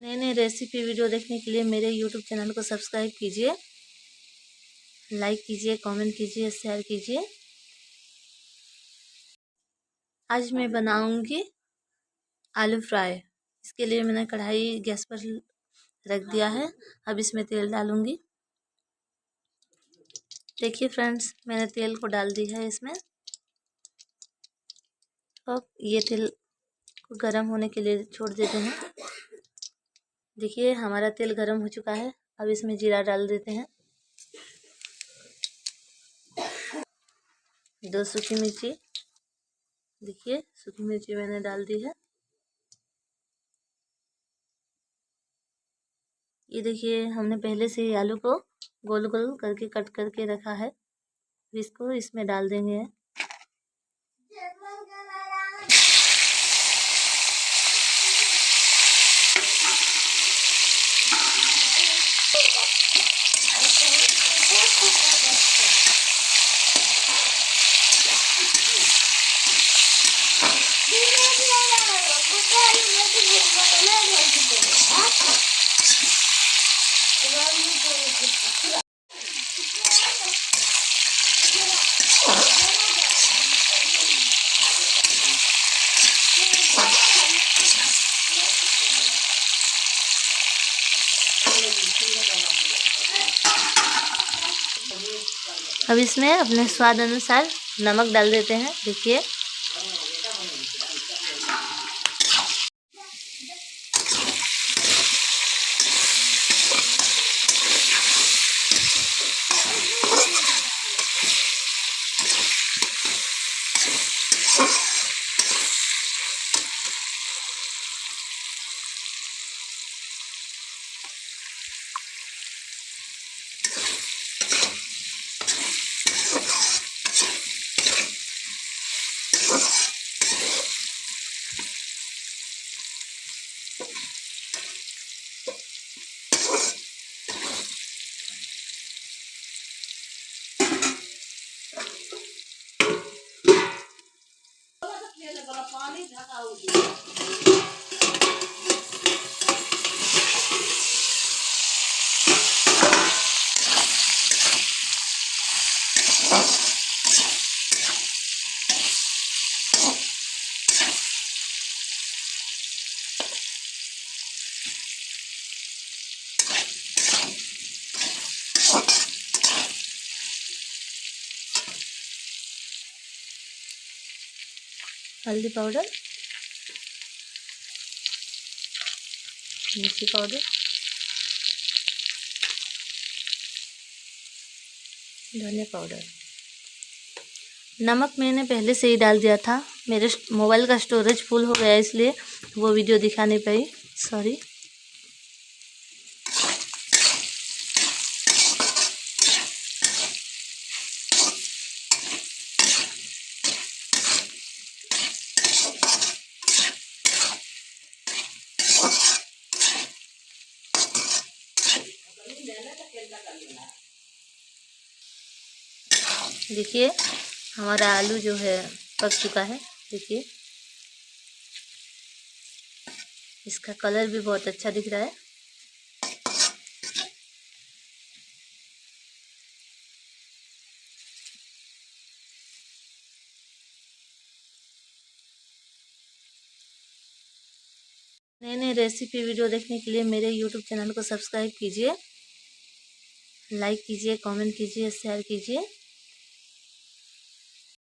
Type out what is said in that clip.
नए नए recipe video देखने के लिए मेरे YouTube चैनल को सब्सक्राइब कीजिए, लाइक कीजिए, कमेंट कीजिए, शेयर कीजिए। आज मैं बनाऊंगी आलू फ्राई। इसके लिए मैंने कढ़ाई गैस पर रख दिया है। अब इसमें तेल डालूंगी। देखिए फ्रेंड्स, मैंने तेल को डाल दी है इसमें। अब ये तेल को गर्म होने के लिए छोड़ देते हैं। देखिए हमारा तेल गर्म हो चुका है। अब इसमें जीरा डाल देते हैं, 2 सूखी मिर्ची। देखिए सूखी मिर्ची मैंने डाल दी है। ये देखिए हमने पहले से ही आलू को गोल गोल करके कट करके रखा है। इसको इसमें डाल देंगे। अब इसमें अपने स्वाद अनुसार नमक डाल देते हैं। देखिए हल्दी पाउडर, मिर्ची पाउडर, धनिया पाउडर। नमक मैंने पहले से ही डाल दिया था। मेरे मोबाइल का स्टोरेज फुल हो गया, इसलिए वो वीडियो दिखा नहीं पाई, सॉरी। देखिए हमारा आलू जो है पक चुका है। देखिए इसका कलर भी बहुत अच्छा दिख रहा है। नए नए रेसिपी वीडियो देखने के लिए मेरे YouTube चैनल को सब्सक्राइब कीजिए, लाइक कीजिए, कमेंट कीजिए, शेयर कीजिए।